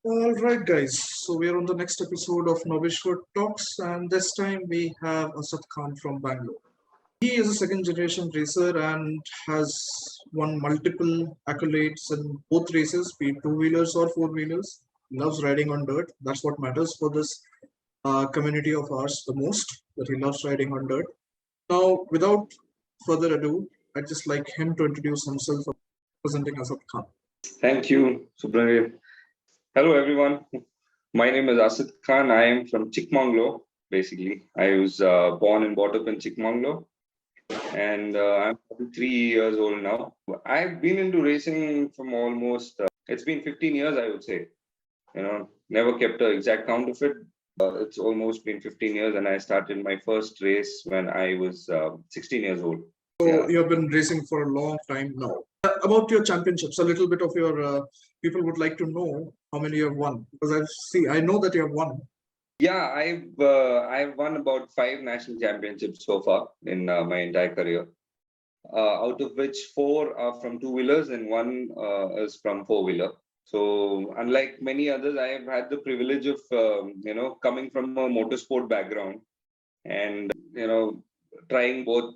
All right, guys. So we are on the next episode of Knobbeshwar Talks, and this time we have Asad Khan from Bangalore. He is a second generation racer and has won multiple accolades in both races, be it two wheelers or four wheelers. He loves riding on dirt. That's what matters for this community of ours the most, that he loves riding on dirt. Now, without further ado, I'd just like him to introduce himself, presenting Asad Khan. Thank you, Subramanian. Hello, everyone. My name is Asad Khan. I am from Chikmagalur, basically. I was born and brought up in Chikmagalur, and I'm 43 years old now. I've been into racing from almost, it's been 15 years, I would say. Never kept an exact count of it. It's almost been 15 years, and I started my first race when I was 16 years old. So you have been racing for a long time now. About your championships, a little bit of your people would like to know how many you have won, because I know that you have won. Yeah, I've won about 5 national championships so far in my entire career. Out of which 4 are from two-wheelers and 1 is from four-wheeler. So unlike many others, I have had the privilege of coming from a motorsport background and trying both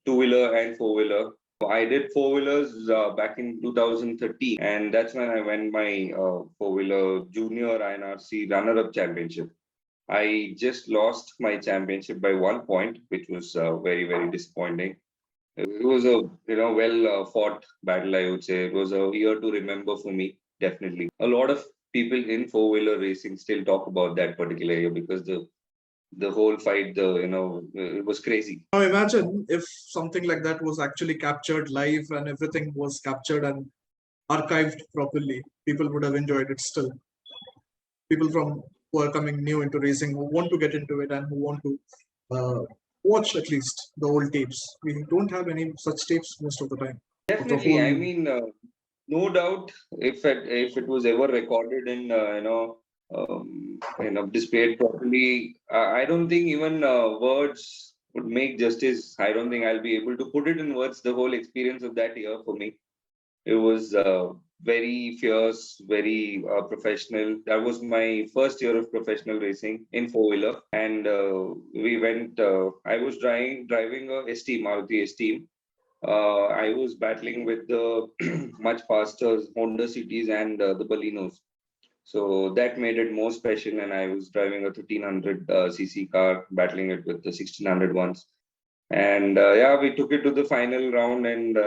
two-wheeler and four-wheeler. I did four-wheelers back in 2013, and that's when I won my four-wheeler junior INRC runner-up championship. I just lost my championship by 1 point, which was very disappointing. It was a well fought battle, I would say. It was a year to remember for me, definitely. A lot of people in four-wheeler racing still talk about that particular year because the whole fight, it was crazy. Now imagine if something like that was actually captured live and everything was captured and archived properly. People would have enjoyed it still. People who are coming new into racing, who want to get into it and who want to watch at least the old tapes. We don't have any such tapes most of the time. Definitely. I mean, no doubt if it was ever recorded and displayed properly, I don't think even words would make justice. I don't think I'll be able to put it in words. The whole experience of that year for me, it was very fierce, very professional. That was my first year of professional racing in four-wheeler, and we went. I was driving a ST Maruti ST. I was battling with the much faster Honda Cities and the Balinos. So that made it more special. And I was driving a 1300 cc car, battling it with the 1600 ones. And we took it to the final round, and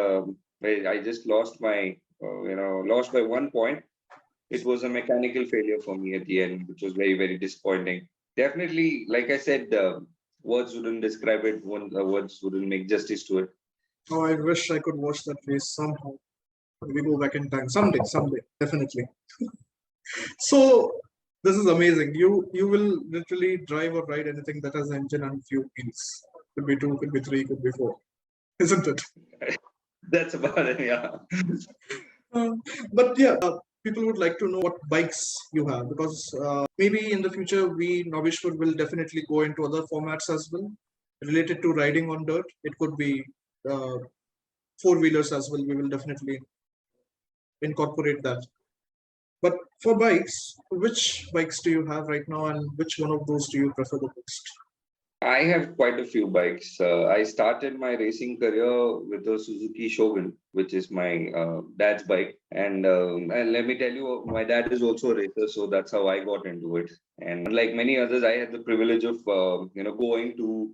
I just lost lost by 1 point. It was a mechanical failure for me at the end, which was very disappointing. Definitely, like I said, words wouldn't describe it. Words wouldn't make justice to it. Oh, I wish I could watch that race somehow. We go back in time someday, definitely. So this is amazing. You will literally drive or ride anything that has an engine and few wheels. Could be 2, could be 3, could be 4, isn't it? That's about it, yeah. But yeah, people would like to know what bikes you have, because maybe in the future Knobbeshwar will definitely go into other formats as well related to riding on dirt. It could be four-wheelers as well. We will definitely incorporate that. But for bikes, which bikes do you have right now, and which one of those do you prefer the most? I have quite a few bikes. I started my racing career with a Suzuki Shogun, which is my dad's bike. And let me tell you, my dad is also a racer, so that's how I got into it. And like many others, I had the privilege of going to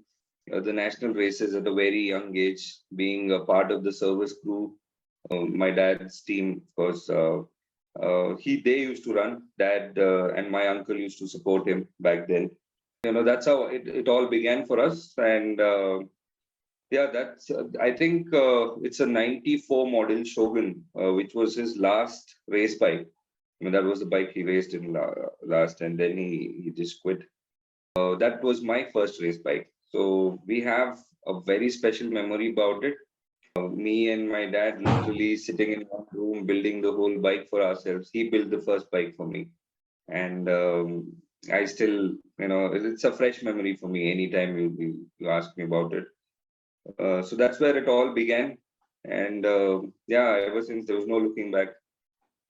the national races at a very young age, being a part of the service crew. My dad's team was they used to run. Dad and my uncle used to support him back then. That's how it all began for us. And that's I think it's a 94 model Shogun, which was his last race bike. I mean, that was the bike he raced in last, and then he just quit. That was my first race bike. So we have a very special memory about it. Me and my dad literally sitting in one room building the whole bike for ourselves. He built the first bike for me. And I still, it's a fresh memory for me anytime you ask me about it. So that's where it all began. And ever since, there was no looking back.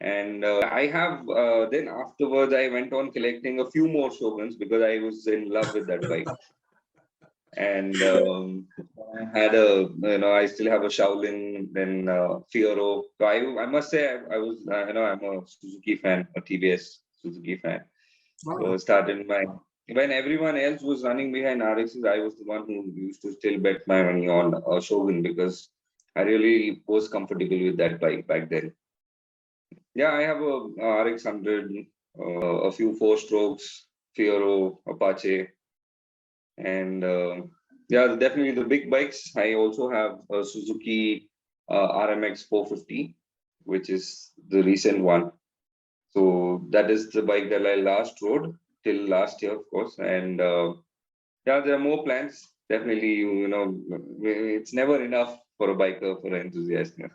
And I have then afterwards I went on collecting a few more Shoguns because I was in love with that bike. And I had I still have a Shaolin, then Fiero. So I must say I was, I'm a Suzuki fan, a TBS Suzuki fan. So started when everyone else was running behind RXs, I was the one who used to still bet my money on Shogun because I really was comfortable with that bike back then. Yeah, I have a RX 100, a few four strokes, Fiero, Apache, and yeah, definitely the big bikes. I also have a Suzuki RMX 450, which is the recent one. So that is the bike that I last rode till last year, of course. And yeah, there are more plans. Definitely, it's never enough for a biker, for an enthusiast. Yeah.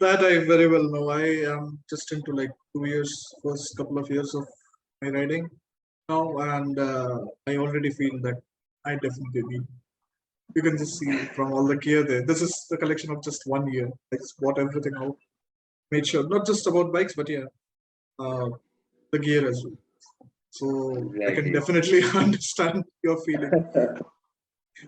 That I very well know. I am just into like 2 years, first couple of years of my riding now, and I already feel that I definitely need. You can just see from all the gear there. This is the collection of just 1 year. I just bought everything out, made sure not just about bikes, but yeah, uh, the gear as well. So I can Exactly. definitely understand your feeling.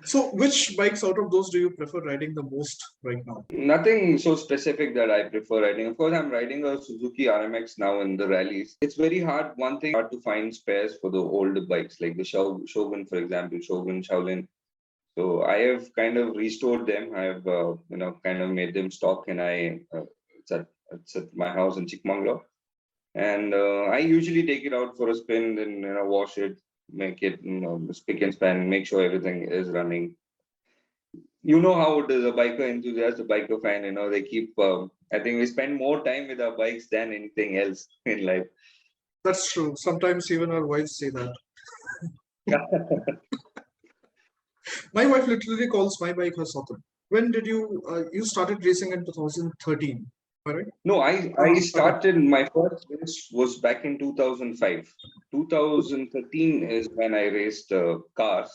So which bikes out of those do you prefer riding the most right now? Nothing so specific that I prefer riding. Of course, I'm riding a Suzuki RMX now in the rallies. It's very hard. One thing, hard to find spares for the older bikes like the Shogun, for example, Shogun, Shaolin. So I have kind of restored them. I have, kind of made them stock, and it's at my house in Chikmagalur. And I usually take it out for a spin, then wash it, make it spick and span, make sure everything is running. You know how it is, a biker enthusiast, a biker fan. They keep. I think we spend more time with our bikes than anything else in life. That's true. Sometimes even our wives say that. My wife literally calls my bike her Saturn. When did you started racing in 2013? All right. No, I started my first race was back in 2005. 2013 is when I raced cars.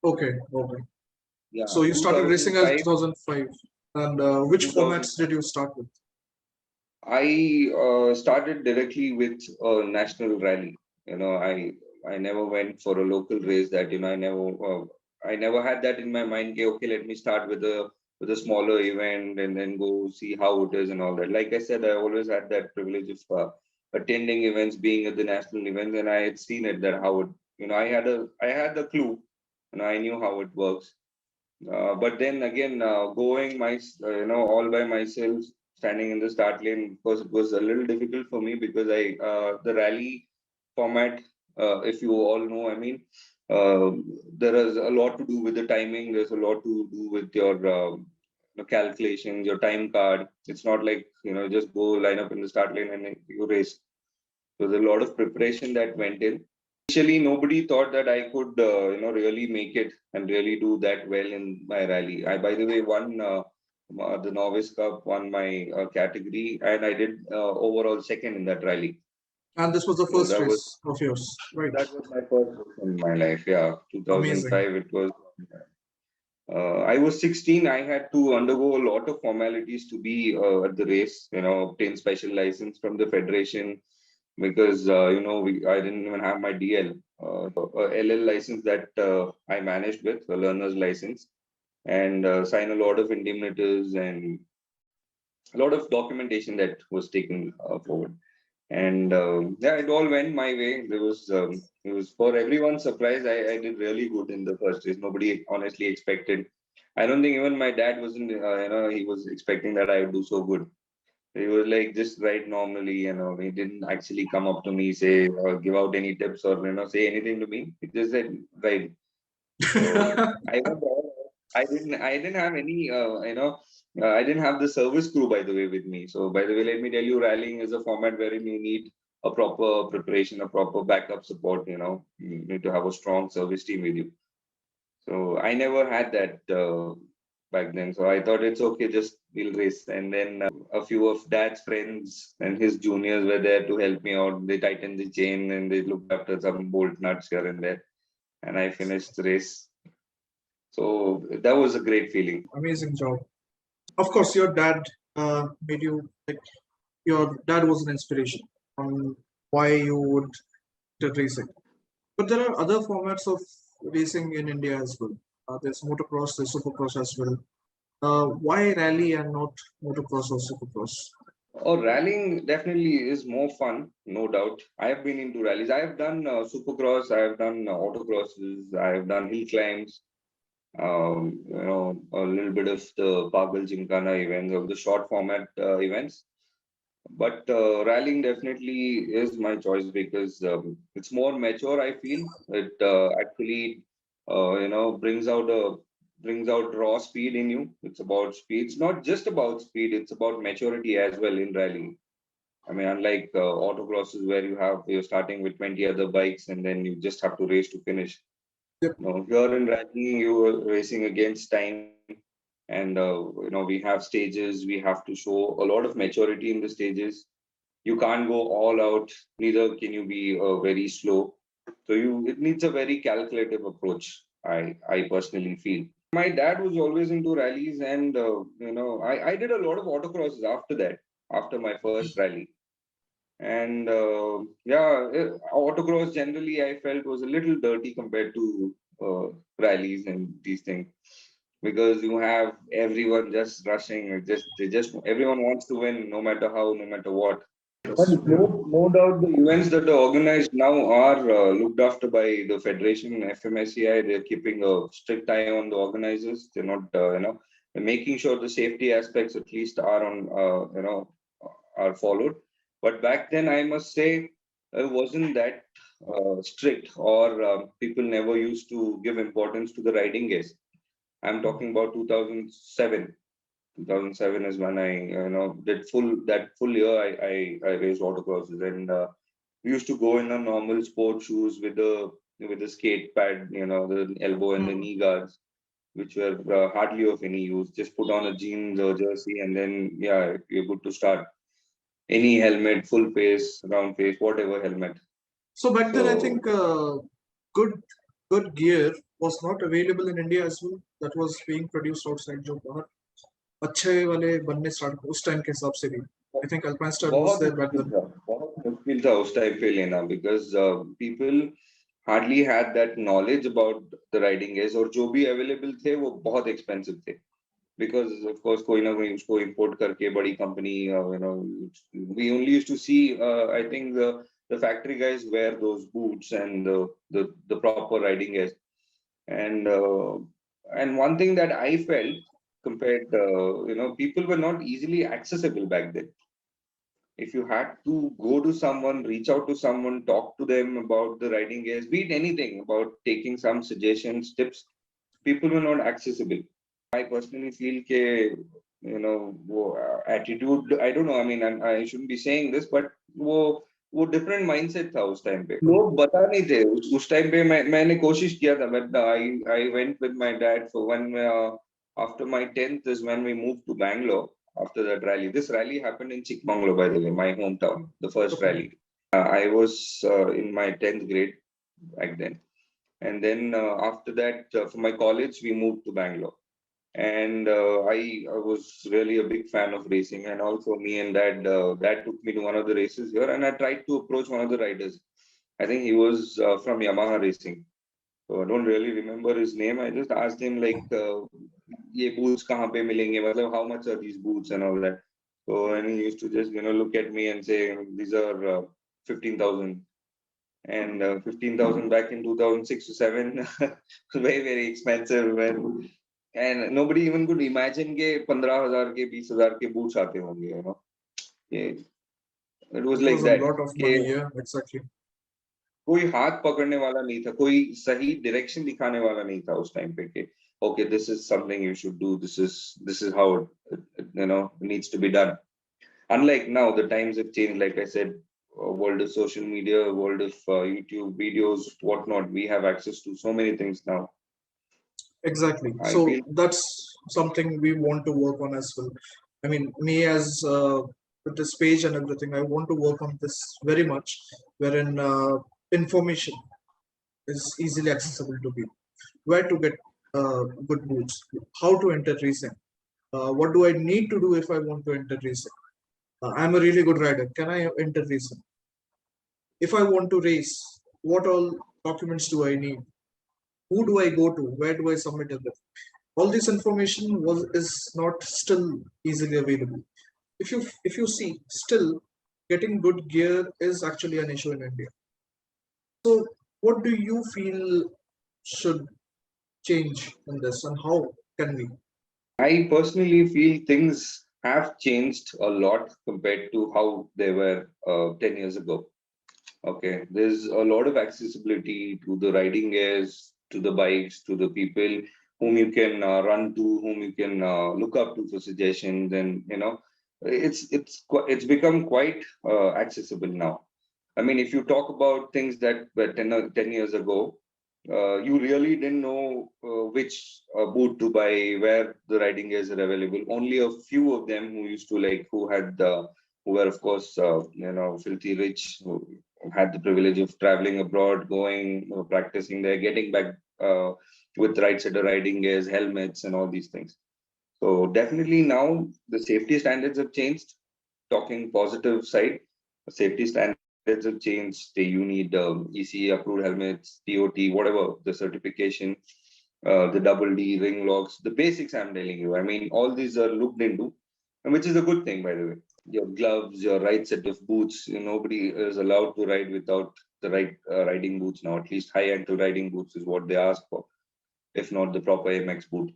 Okay. Okay. Yeah, So you started racing as 2005. 2005. And which formats 2005. did you start with? I started directly with a national rally. I never went for a local race. That I never had that in my mind. Okay, let me start with a smaller event and then go see how it is and all that. Like I said, I always had that privilege of attending events, being at the national events, and I had seen it that how it. I had the clue, and I knew how it works. But then again, going all by myself, standing in the start lane, because it was a little difficult for me because the rally format, if you all know, I mean, uh, there is a lot to do with the timing. There's a lot to do with your calculations, your time card. It's not like just go line up in the start lane and then you race. So there's a lot of preparation that went in. Initially, nobody thought that I could, really make it and really do that well in my rally. I, by the way, won the Novice Cup, won my category, and I did overall second in that rally. And this was the So first race of yours, right? that was my first race in my life. Yeah, Amazing. 2005. It was. I was 16. I had to undergo a lot of formalities to be at the race. Obtain special license from the federation because I didn't even have my DL, LL license that I managed with a learner's license, and sign a lot of indemnities and a lot of documentation that was taken forward. And yeah, it all went my way. It was for everyone's surprise. I did really good in the first race. Nobody honestly expected. I don't think even my dad wasn't. He was expecting that I would do so good. He was like just right normally, he didn't actually come up to me, say, or give out any tips or, say anything to me. He just said, right. So I didn't have any, I didn't have the service crew, by the way, with me. So, by the way, let me tell you, rallying is a format wherein you need a proper preparation, a proper backup support, you need to have a strong service team with you. So I never had that back then. So I thought it's okay, just we'll race. And then a few of dad's friends and his juniors were there to help me out. They tightened the chain and they looked after some bolt nuts here and there. And I finished the race. So that was a great feeling. Amazing job. Of course, your dad made you like your dad was an inspiration on why you would enter racing. But there are other formats of racing in India as well. There's motocross, there's supercross as well. Why rally and not motocross or supercross? Oh, rallying definitely is more fun, no doubt. I have been into rallies. I have done supercross, I have done autocrosses, I have done hill climbs, a little bit of the Pagal Gymkhana events, of the short format events. But rallying definitely is my choice because it's more mature. I feel it actually, brings out raw speed in you. It's about speed. It's not just about speed. It's about maturity as well in rallying. I mean, unlike autocrosses where you're starting with 20 other bikes and then you just have to race to finish. Yep. No, here in rallying, you are racing against time, and we have stages. We have to show a lot of maturity in the stages. You can't go all out. Neither can you be very slow. So it needs a very calculative approach. I personally feel. My dad was always into rallies, and I did a lot of autocrosses after that. After my first rally, and autocross generally I felt was a little dirty compared to rallies and these things because you have everyone just rushing. They just everyone wants to win, no matter how, no matter what. But no doubt the events that are organized now are looked after by the federation, FMSCI. They're keeping a strict eye on the organizers. They're not, they're making sure the safety aspects at least are on, are followed. But back then, I must say, it wasn't that strict, or people never used to give importance to the riding gears. I'm talking about 2007. 2007 is when I did full year. I raced autocrosses, and we used to go in a normal sport shoes with the skate pad, the elbow and the knee guards, which were hardly of any use. Just put on a jeans or jersey, and then you're good to start. Any helmet, full face, round face, whatever helmet. So back then, I So think good good gear was not available in India as well. That was being produced outside जो बाहर अच्छे वाले बनने start उस time के हिसाब से भी. I think Alpine Star was बहुत there back मुश्किल then. था बहुत मुश्किल था उस टाइम पे लेना because people hardly had that knowledge about the riding gears, और जो भी available थे वो बहुत expensive थे because of course कोई ना कोई उसको import करके बड़ी company, we only used to see I think the factory guys wear those boots and the proper riding gears, and one thing that I felt compared, people were not easily accessible back then. If you had to go to someone, reach out to someone, talk to them about the riding gears, be it anything, about taking some suggestions, tips, people were not accessible. I personally feel that, attitude, I don't know, I mean, I shouldn't be saying this, but वो different mindset था उस time पे. लोग बता नहीं थे उस time पे. मैंने कोशिश किया था, but I went with my dad for one, after my 10th is when we moved to Bangalore. After that rally, this rally happened in Chikmagalur, by the way, my hometown, the first rally. I was in my 10th grade back then. And then after that, for my college, we moved to Bangalore. And I was really a big fan of racing. And also me and dad took me to one of the races here. And I tried to approach one of the riders. I think he was from Yamaha Racing. So I don't really remember his name. I just asked him like, ये boots कहाँ पे मिलेंगे? मतलब how much are these boots and all that. So and he used to just look at me and say these are 15,000, and 15,000 back in 2006 to 7 very expensive, and nobody even could imagine के 15,000 के 20,000 के boots आते होंगे. It was like It was that. a lot of money, yeah, exactly. कोई हाथ पकड़ने वाला नहीं था, कोई सही डायरेक्शन दिखाने वाला नहीं था उस टाइम पे कि okay, this is something you should do, this is how it needs to be done. Unlike now, the times have changed. Like I said, world of social media, world of YouTube videos, whatnot, we have access to so many things now. Exactly. I So feel that's something we want to work on as well. I mean, me as with this page and everything, I want to work on this very much, wherein information is easily accessible to people. Where to get good boots, how to enter racing, what do I need to do if I want to enter racing. I'm a really good rider. Can I enter racing? If I want to race, what all documents do I need? Who do I go to? Where do I submit it? All this information is not still easily available. If you see, still getting good gear is actually an issue in India. So, what do you feel should change in this, and how can we? I personally feel things have changed a lot compared to how they were 10 years ago. Okay, there's a lot of accessibility to the riding gears, to the bikes, to the people whom you can run to, whom you can look up to for suggestions, and it's become quite accessible now. I mean, if you talk about things that were 10 years ago, you really didn't know which boot to buy, where the riding gears are available. Only a few of them who used to who were of course, filthy rich, who had the privilege of traveling abroad, going, practicing there, getting back with right set of riding gears, helmets, and all these things. So definitely now the safety standards have changed. Talking positive side, safety standards have changed. You need ECE approved helmets, TOT, whatever the certification, the double D ring locks, the basics. I'm telling you. I mean, all these are looked into, and which is a good thing, by the way. Your gloves, your right set of boots. Nobody is allowed to ride without the right riding boots now. At least high ankle riding boots is what they ask for, if not the proper MX boot.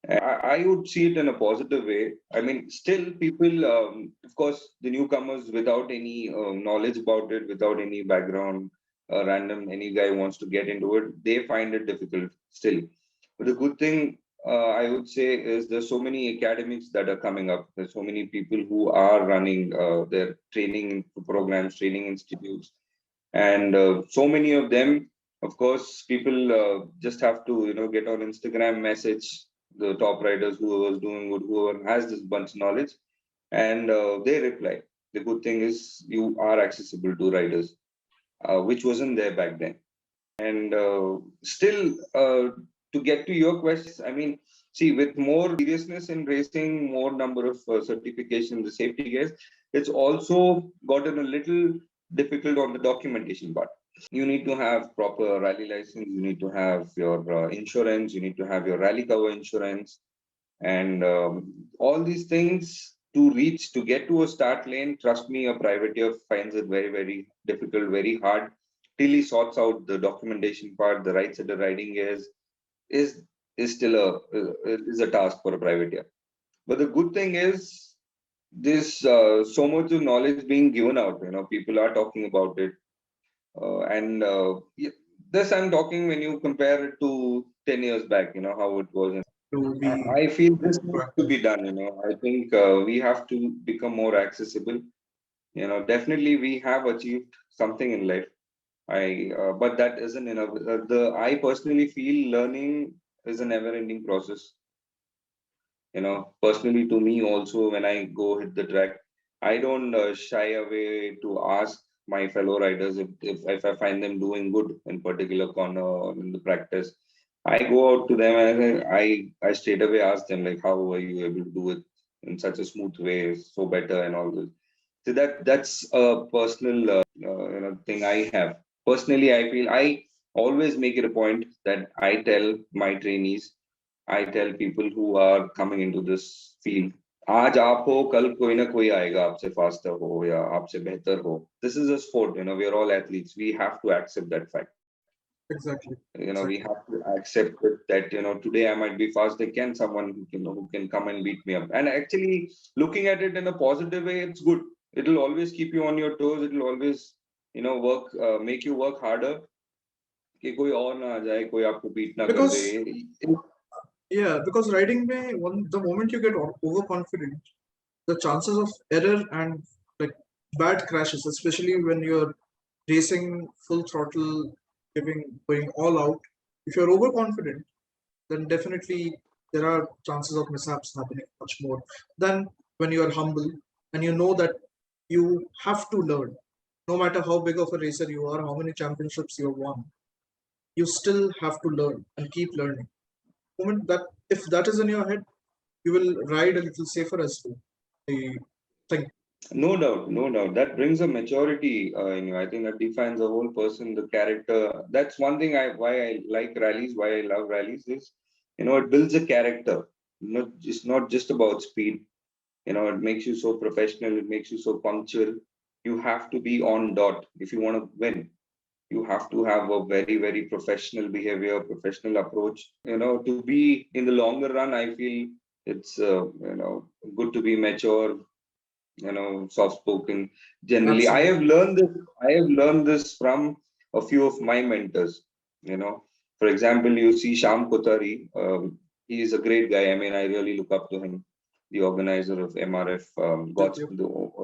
I would see it in a positive way. I mean, still people, of course, the newcomers without any knowledge about it, without any background, any guy wants to get into it, they find it difficult still. But the good thing I would say is there's so many academics that are coming up. There's so many people who are running their training programs, training institutes, and so many of them, of course, people just have to get on Instagram, message the top riders, whoever's doing good, whoever has this bunch of knowledge, and they reply. The good thing is you are accessible to riders, which wasn't there back then. And still, to get to your questions, I mean, see, with more seriousness in racing, more number of certifications, the safety gears, it's also gotten a little difficult on the documentation part. You need to have proper rally license, you need to have your insurance, you need to have your rally cover insurance, and all these things to reach, to get to a start lane. Trust me, a privateer finds it very, very difficult, very hard, till he sorts out the documentation part. The right set of riding gears is still a task for a privateer. But the good thing is this, so much of knowledge being given out. People are talking about it, and this I'm talking when you compare it to 10 years back. How it was. To be I feel this needs to proactive. be done. I think we have to become more accessible. Definitely we have achieved something in life. But that isn't enough. I personally feel learning is a never-ending process. Personally to me also, when I go hit the track, I don't shy away to ask my fellow riders if I find them doing good in particular corner or in the practice. I go out to them and I straight away ask them, like, how are you able to do it in such a smooth way, so better and all this. So that's a personal thing I have. Personally, I feel I always make it a point that I tell my trainees, I tell people who are coming into this field, आज आप हो कल कोई ना कोई आएगा आपसे faster हो या आपसे बेहतर हो. This is a sport, we are all athletes. We have to accept that fact. Exactly. We Exactly. have to accept it that today I might be fast. There can someone who can come and beat me up. And actually, looking at it in a positive way, it's good. It'll always keep you on your toes. It'll always work, make you work harder. कि कोई और ना आ जाए, कोई आपको beat ना कर दे. Because yeah, because riding may the moment you get overconfident, the chances of error and like bad crashes, especially when you're racing full throttle, going all out, if you're overconfident, then definitely there are chances of mishaps happening much more than when you are humble and you know that you have to learn. No matter how big of a racer you are, how many championships you have won, you still have to learn and keep learning. Moment that if that is in your head, you will ride a little safer as well. I think. No doubt, no doubt. That brings a maturity in you. I think that defines a whole person, the character. That's one thing why I like rallies, why I love rallies is, it builds a character. It's not just about speed. It makes you so professional. It makes you so punctual. You have to be on dot if you want to win. You have to have a very, very professional behavior, professional approach. To be in the longer run, I feel it's good to be mature, soft spoken. Generally, i have Absolutely. learned this I have learned this from a few of my mentors. For example, you see Sham Kotari. He is a great guy. I mean, I really look up to him, the organizer of MRF, Yep, yep.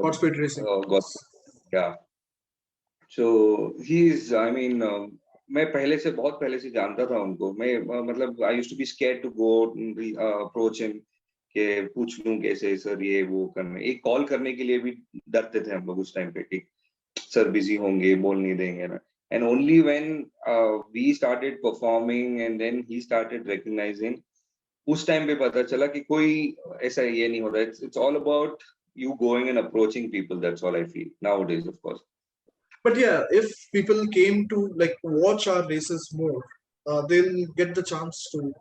Godspeed Racing. God. Yeah. So he's, I mean, मैं पहले से बहुत पहले से जानता था उनको. मैं मतलब I used to be scared to go approach him कि पूछ लूं कैसे सर ये वो करने. एक कॉल करने के लिए भी डरते थे हम लोग उस टाइम पे कि सर बिजी होंगे, बोल नहीं देंगे ना. And only when we started performing and then he started recognizing, उस टाइम पे पता चला कि कोई ऐसा ये नहीं होता. It's all about you going and approaching people. That's all I feel nowadays, of course. But yeah, if people came to like watch our races more, they'll get the chance to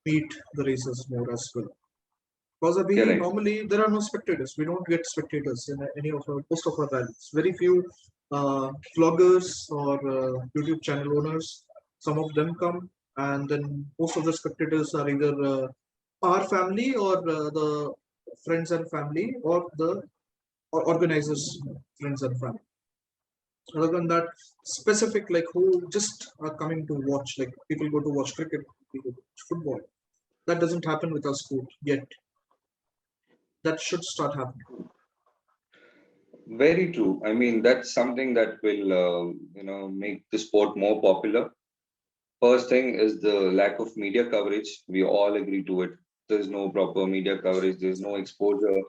meet the races more as well. Because we Correct. normally there are no spectators. We don't get spectators in any of our most of our rallies. Very few vloggers or YouTube channel owners. Some of them come, and then most of the spectators are either our family or the friends and family or the organizers' friends and family. Other than that, specific like who just are coming to watch, like people go to watch cricket, people go to watch football. That doesn't happen with our sport yet. That should start happening. Very true. I mean, that's something that will, make the sport more popular. First thing is the lack of media coverage. We all agree to it. There's no proper media coverage. There's no exposure.